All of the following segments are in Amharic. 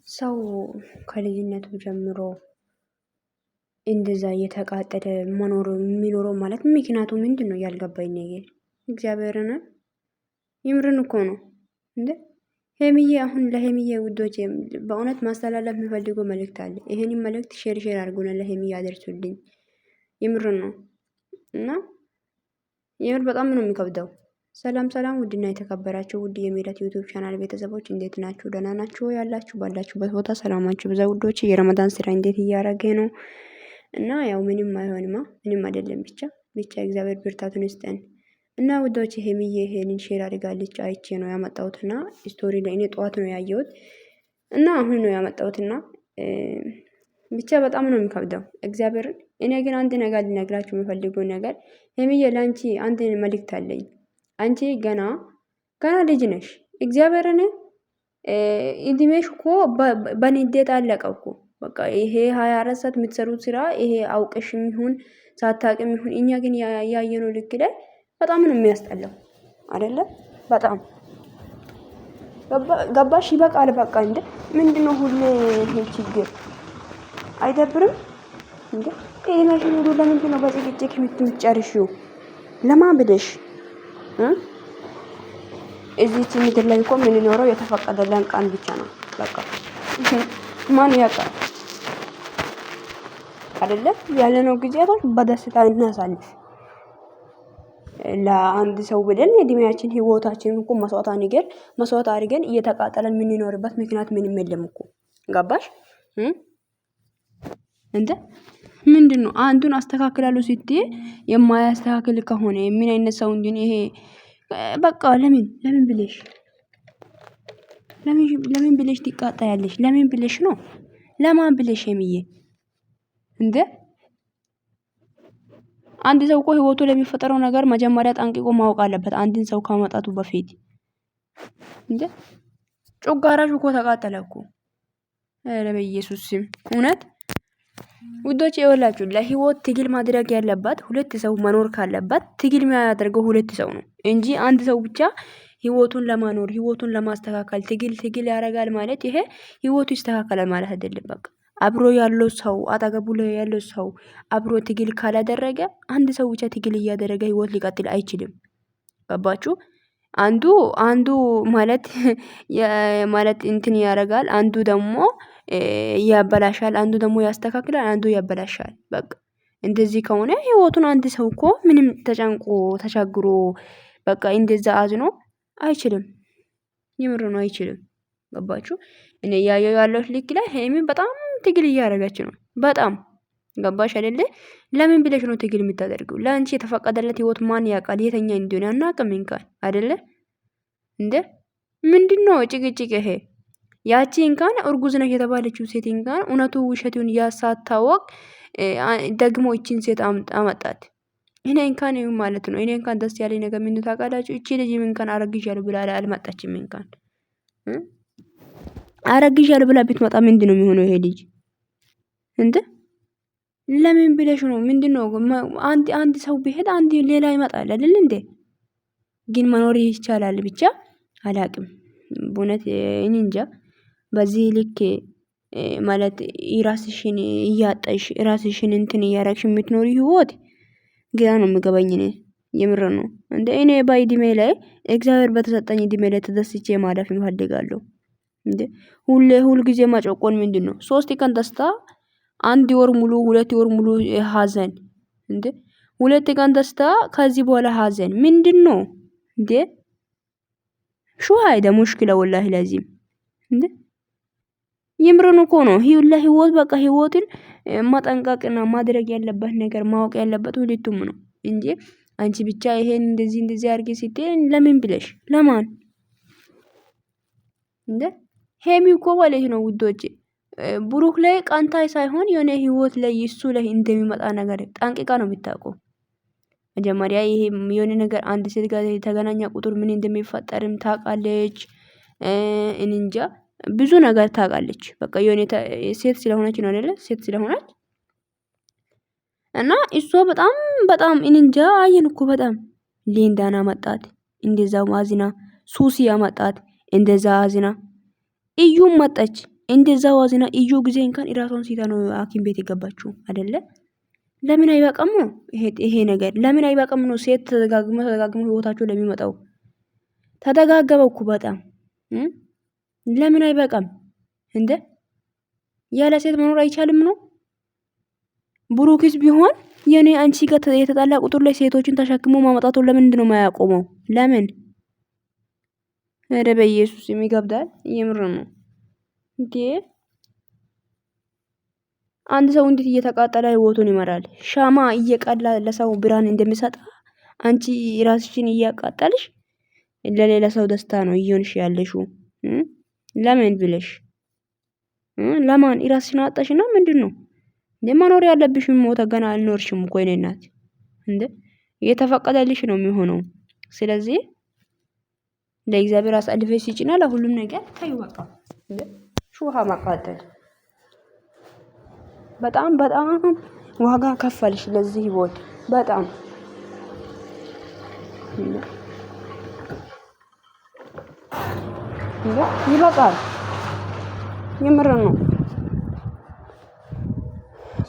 ሰው ከልጅነቱ ጀምሮ እንደዛ እየተቃጠለ መኖር የሚኖረው ማለት ምክንያቱ ምንድነው? ያልገባኝ ነገር እግዚአብሔርን የምርን እኮ ነው እንዴ። ሄሚዬ አሁን ለሄሚዬ ውዶች በእውነት ማስተላለፍ የሚፈልገው መልእክት አለ። ይሄንን መልእክት ሼር አድርጉና ለሄሚዬ ያደርሱልኝ። የምርን ነው እና የምር በጣም ነው የሚከብደው። ሰላም ሰላም፣ ውድና የተከበራችሁ ውድ የሜላት ዩቲዩብ ቻናል ቤተሰቦች እንዴት ናችሁ? ደህና ናችሁ? ያላችሁ ባላችሁበት ቦታ ሰላማችሁ ብዛ ውዶች። የረመዳን ስራ እንዴት እያረገ ነው? እና ያው ምንም አይሆንማ፣ ምንም አይደለም። ብቻ እግዚአብሔር ብርታቱን ይስጠን። እና ውዶች ሄሚዬ ይሄንን ሼር አድርጋለች አይቼ ነው ያመጣሁትና ስቶሪ ላይ እኔ ጠዋት ነው ያየሁት እና አሁን ነው ያመጣሁትና ብቻ በጣም ነው የሚከብደው እግዚአብሔርን። እኔ ግን አንድ ነገር ልነግራችሁ የምፈልገው ነገር ሄሚዬ፣ ለአንቺ አንድ መልእክት አለኝ። አንቺ ገና ልጅ ነሽ። እግዚአብሔርን እድሜሽ እኮ በንዴት አለቀ እኮ በቃ። ይሄ 24 ሰዓት የምትሰሩት ስራ ይሄ አውቀሽም ይሁን ሳታውቅም ይሁን እኛ ግን ያየነው ልክ ላይ በጣም ነው የሚያስጠላው አይደለ? በጣም ገባሽ? ይበቃል በቃ። እንደ ምንድነው ሁሌ ይሄ ችግር አይደብርም እንዴ? ጤናሽን ሁሉ ለምንድን ነው በጭቅጭቅ የምትጨርሺው? ለማን ብለሽ እዚች ምድር ላይ እኮ የምንኖረው የተፈቀደልን ቀን ብቻ ነው። በቃ ማን ያውቃል አይደለ? ያለነው ጊዜያቶች በደስታ እናሳልፍ። ለአንድ ሰው ብለን እድሜያችን ህይወታችን እኮ መስዋዕት አድርገን እየተቃጠለን የምንኖርበት ምክንያት ምንም የለም እኮ ገባሽ? እንደ ምንድነው አንዱን አስተካክላለሁ ስትይ የማያስተካክል ከሆነ ምን አይነት ሰው እንጂ ይሄ በቃ ለምን ብለሽ ትቃጣያለሽ? ለምን ብለሽ ነው? ለማን ብለሽ ሄሚዬ? እንደ አንድ ሰው እኮ ህይወቱ ለሚፈጠረው ነገር መጀመሪያ ጠንቅቆ ማወቅ አለበት፣ አንድን ሰው ከማጣቱ በፊት። እንደ ጮጋራሽ እኮ ተቃጠለ እኮ። ኧረ በኢየሱስ ስም እውነት ውዶች ይኸውላችሁ፣ ለህይወት ትግል ማድረግ ያለባት ሁለት ሰው መኖር ካለባት ትግል የሚያደርገው ሁለት ሰው ነው እንጂ አንድ ሰው ብቻ ህይወቱን ለማኖር ህይወቱን ለማስተካከል ትግል ያደርጋል ማለት ይሄ ህይወቱ ይስተካከላል ማለት አይደለም። በቃ አብሮ ያለው ሰው አጠገቡ ላይ ያለው ሰው አብሮ ትግል ካላደረገ አንድ ሰው ብቻ ትግል እያደረገ ህይወት ሊቀጥል አይችልም። ገባችሁ? አንዱ ማለት እንትን ያደርጋል፣ አንዱ ደግሞ ያበላሻል፣ አንዱ ደግሞ ያስተካክላል፣ አንዱ ያበላሻል። በቃ እንደዚህ ከሆነ ህይወቱን አንድ ሰው እኮ ምንም ተጨንቆ ተቻግሮ በቃ እንደዛ አዝኖ አይችልም። የምር ነው አይችልም። ገባችሁ? እኔ ያለው ልክ ላይ ሄሚ በጣም ትግል እያደረገች ነው። በጣም ገባሽ አይደለ? ለምን ብለሽ ነው ትግል የምታደርገው? ለአንቺ የተፈቀደለት ህይወት ማን ያውቃል? የተኛ እንደሆነ አናውቅም እንኳን አይደለ እንደ ምንድነው ጭቅጭቅ ይሄ? ያቺ እንኳን እርጉዝ ነች የተባለችው ሴት እንኳን እውነቱ ውሸቱን ያሳታወቅ ደግሞ እቺን ሴት አመጣት። እኔ እንኳን ማለት ነው እኔ እንኳን ደስ ያለኝ ነገር ምን ታውቃላችሁ? እቺ ልጅ እንኳን አረግዣለሁ ብላ አልመጣችም። እንኳን አረግዣለሁ ብላ ብትመጣ ምንድነው የሚሆነው ይሄ ልጅ? እንዴ ለምን ብለሽ ነው? ምንድነው አንድ ሰው ቢሄድ አንድ ሌላ ይመጣል አይደል እንዴ? ግን መኖር ይቻላል። ብቻ አላቅም በእውነት እኔ እንጃ። በዚህ ልክ ማለት ራስሽን እያጣሽ ራስሽን እንትን እያረግሽ የምትኖሪ ህይወት ግራ ነው የሚገባኝ። እኔ የምር ነው እንደ እኔ በእድሜ ላይ እግዚአብሔር በተሰጠኝ እድሜ ላይ ተደስቼ ማለፍ እፈልጋለሁ። እንዴ ሁል ጊዜ ማጮቆን ምንድነው? 3 ቀን ደስታ 1 ወር ሙሉ 2 ወር ሙሉ ሀዘን። እንዴ 2 ቀን ደስታ ከዚህ በኋላ ሀዘን ምንድነው እንዴ? ሹ ሃይዳ ሙሽኪላ ወላሂ ላዚም እንዴ የምርን እኮ ነው። ለህይወት በቃ ህይወትን ማጠንቀቅና ማድረግ ያለበት ነገር ማወቅ ያለበት ሁለቱም ነው እንጂ አንቺ ብቻ ይሄን እንደዚህ አድርጊ ስትይ ለምን ብለሽ ለማን እንዴ? ሄሚ እኮ ማለት ነው ውዶቼ ብሩክ ላይ ቀንታይ ሳይሆን የሆነ ህይወት ላይ እሱ ላይ እንደሚመጣ ነገር ጠንቅቃ ነው የምታውቀው። መጀመሪያ ይሄ የሆነ ነገር አንድ ሴት ጋር የተገናኘ ቁጥር ምን እንደሚፈጠርም ታውቃለች። እንጃ ብዙ ነገር ታውቃለች። በቃ የሆነ ሴት ስለሆነች ነው አይደለ? ሴት ስለሆነች እና እሷ በጣም እንጃ አየን እኮ በጣም ሊንዳና መጣት እንደዛ ማዝና፣ ሱሲ ያመጣት እንደዛ አዝና፣ እዩም መጣች እንደዛ ዋዝና እዩ ጊዜ እንኳን ራሷን ሲታ ነው ሐኪም ቤት የገባችው አይደለ? ለምን አይበቃም ነው ይሄ ነገር? ለምን አይበቃም ነው? ሴት ተደጋግሞ ህይወታቸው ለሚመጣው ተደጋገበው እኮ በጣም ለምን አይበቃም እንደ ያለ ሴት መኖር አይቻልም ነው? ብሩክስ ቢሆን የኔ አንቺ ጋር የተጣላ ቁጥር ላይ ሴቶችን ተሸክሞ ማመጣቱ ለምንድን ነው የማያቆመው? ለምን? ኧረ በኢየሱስ ይገብዳል። የምር ነው እንዴ! አንድ ሰው እንዴት እየተቃጠለ ህይወቱን ይመራል? ሻማ እየቀላ ለሰው ብርሃን እንደሚሰጥ አንቺ ራስሽን እያቃጠልሽ ለሌላ ሰው ደስታ ነው እየሆንሽ ያለሽው። ለምን ብለሽ ለማን ራስሽን አጣሽና ምንድነው ለማኖር ያለብሽ? ሞተ ገና አልኖርሽም እኮ የኔ እናት እንዴ! እየተፈቀደልሽ ነው የሚሆነው። ስለዚህ ለእግዚአብሔር አሳልፈሽ ሲጭና ለሁሉም ነገር ታዩ በቃ እንዴ! ሹሃ ማቃጠል በጣም በጣም ዋጋ ከፈልሽ ለዚህ ህይወት በጣም ይበቃል። የምር ነው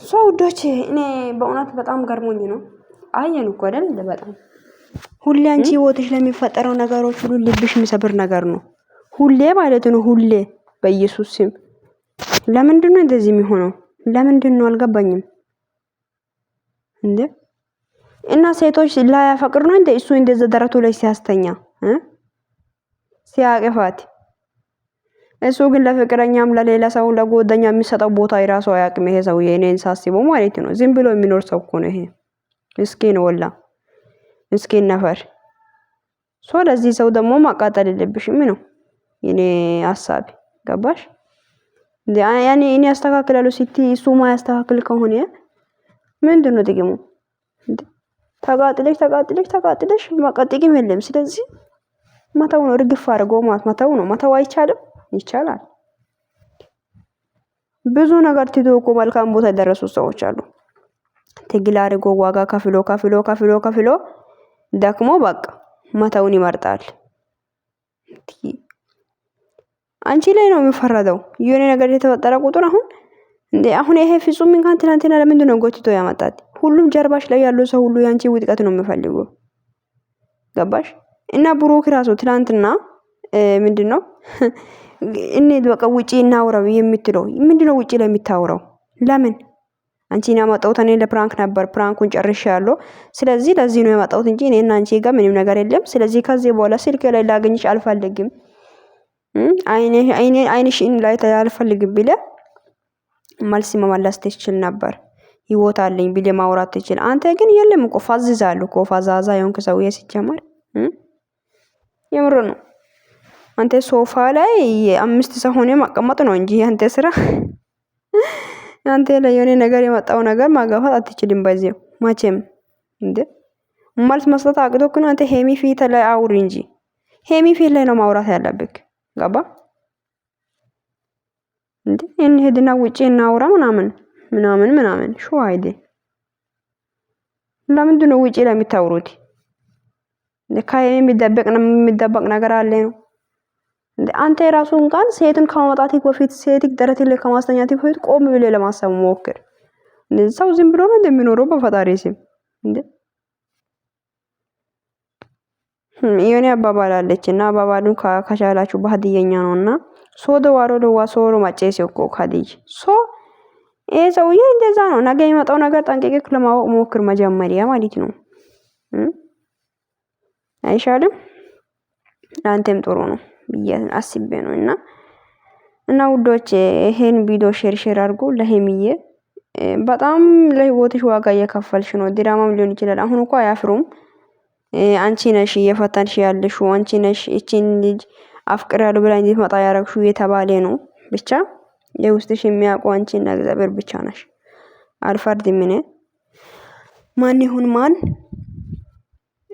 ሰው ውዶች፣ እኔ በእውነት በጣም ገርሞኝ ነው። አየን እኮ አይደል? በጣም ሁሌ አንቺ ህይወትሽ ለሚፈጠረው ነገሮች ሁሉ ልብሽ የሚሰብር ነገር ነው። ሁሌ ማለት ነው ሁሌ። በኢየሱስ ስም ለምንድን ነው እንደዚህ የሚሆነው? ለምንድን ነው አልገባኝም እንዴ? እና ሴቶች ላይ ያፈቅር ነው እንዴ? እሱ እንደዛ ደረቱ ላይ ሲያስተኛ ሲያቀፋት እሱ ግን ለፍቅረኛም ለሌላ ሰው ለጎደኛ የሚሰጠው ቦታ የራሱ አያውቅም። ይሄ ሰው የኔን ሳስበው ማለት ነው ዝም ብሎ የሚኖር ሰው እኮ ነው ይሄ። ምስኪን ወላ ምስኪን ነፈር። ለዚህ ሰው ደግሞ ማቃጠል የለብሽም ነው የኔ ሐሳብ። ገባሽ? ያኔ እኔ አስተካክላለሁ ሲቲ እሱ ማያስተካክል ከሆነ ምንድነው ጥቅሙ? ተቃጥለሽ ማቀጥቂም የለም። ስለዚህ መተው ነው፣ ርግፍ አድርጎ መተው ነው። መተው አይቻልም? ይቻላል። ብዙ ነገር ትቶ እኮ መልካም ቦታ የደረሱ ሰዎች አሉ። ትግል አድርጎ ዋጋ ከፍሎ ደክሞ በቃ መተውን ይመርጣል። አንቺ ላይ ነው የሚፈረደው። የሆነ ነገር የተፈጠረ ቁጥር አሁን ይሄ ፍጹም እንኳን ትናንትና ለምንድን ነው ጎትቶ ያመጣት? ሁሉም ጀርባሽ ላይ ያለው ሰው ሁሉ ያንቺ ውድቀት ነው የሚፈልገው። ገባሽ? እና ብሩክ ራሱ ትናንትና ምንድነው በቃ ውጪ እናውራው የምትለው ምንድነው? ውጪ ላይ የምታውራው ለምን? አንቺን ያመጣሁት እኔ ለፕራንክ ነበር። ፕራንኩን ጨርሻለሁ። ስለዚህ ለዚህ ነው ያመጣሁት እንጂ እኔና አንቺ ጋር ምንም ነገር የለም። ስለዚህ ከዚህ በኋላ ስልክ ላይ ላገኝሽ አልፈልግም። አይንሽን ላይ አልፈልግም ብለ መልስ መመለስ ትችል ነበር። ህይወት አለኝ ብለ ማውራት ትችል። አንተ ግን የለም እኮ ፋዝዛሉ እኮ ፋዛዛ የሆንክ ሰውዬ ሲጀመር የምር ነው። አንተ ሶፋ ላይ 5 ሰው ሆነ ማቀመጥ ነው እንጂ አንተ ስራ አንተ ላይ የሆነ ነገር የመጣው ነገር ማጋፋት አትችልም። በዚያው ማቼም እንዴ መልስ መስጠት አቅቶክ ነው። አንተ ሄሚ ፊት ላይ አውሪ እንጂ ሄሚ ፊት ላይ ነው ማውራት ያለብክ። ገባ እንዴ? እንሂድና ውጪ እናውራ ምናምን ሹ አይዴ ለምንድን ነው ውጪ ላይ የምታውሩት? ለካይ የሚደበቅ ነገር አለ ነው እንዴ? አንተ ራሱ እንኳን ሴትን ከማውጣትህ በፊት ሴትክ ደረትህ ላይ ከማስተኛትህ በፊት ቆም ብለህ ለማሰብ ሞክር። እንደዚህ ሰው ዝም ብሎ ነው እንደሚኖረው በፈጣሪ ስም እንዴ? የኔ አባባል አለችና አባባሉን ከቻላችሁ በሀዲየኛ ነውና ሶዶ ዋሮ ደዋ ሶሮ ማጨስ እኮ ካዲጅ ይሄ ሰውዬ እንደዛ ነው። ነገ የሚመጣው ነገር ጠንቅቀህ ለማወቅ ሞክር መጀመሪያ ማለት ነው። አይሻልም? አንተም ጥሩ ነው ብዬ አስቤ ነው። እና ውዶች ይሄን ቪዲዮ ሼር አድርጉ ለሄሚዬ። በጣም ለህይወትሽ ዋጋ እየከፈልሽ ነው። ድራማም ሊሆን ይችላል። አሁን እኮ አያፍሩም። አንቺ ነሽ እየፈተንሽ ያለሽው፣ አንቺ ነሽ እቺን ልጅ አፍቅራለሁ ብላ እንድትመጣ ያረግሽው የተባለ ነው። ብቻ የውስጥሽ የሚያውቁ አንቺና እግዚአብሔር ብቻ ነሽ። አልፈርድም እኔ ማን ይሁን ማን።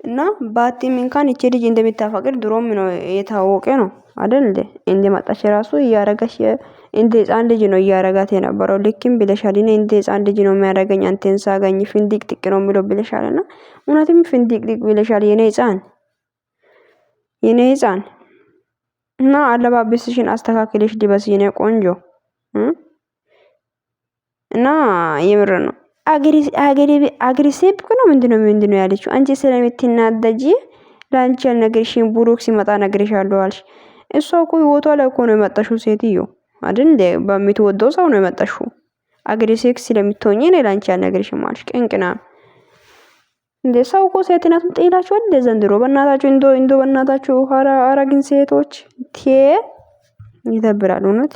እና ባቲም እንኳን እቺ ልጅ እንደምታፈቅር ድሮም ነው የታወቀ ነው አይደል? እንደመጣች ራሱ እያረጋሽ እንደ ህፃን ልጅ ነው እያረጋት የነበረው። ልክም ብለሻል። እኔ እንደ ህፃን ልጅ ነው የሚያረጋኝ አንተን ሳገኝ ፍንዲቅ ጥቅ ነው የሚለው ብለሻልና እውነትም ፍንዲቅ ጥቅ ብለሻል የኔ ህፃን። እና አለባበስሽን አስተካክለሽ ልበስ የኔ ቆንጆ። እና የምር ነው አግሪሲቭ ነው ምንድነው ያለችው? አንቺ ስለምትናደጂ ላንቺ ያልነገርሽኝ ብሩክ ሲመጣ ነግሬሻለሁ አልሽ። እሷ እኮ ህይወቷ ላይ እኮ ነው የመጣሽው ሴትዮ አይደል እንዴ? በምትወደው ሰው ነው የመጣሽው። አግሪሲቭ ስለምትሆኚ ነው ላንቺ ያልነገርሽኝ አልሽ። ቅንቅና እንዴ! ሰው እኮ ሴትነቱን ጥላችኋል እንደ ዘንድሮ። በእናታችሁ እንዶ በእናታችሁ ኧረ ግን ሴቶች ይደብራል እውነት።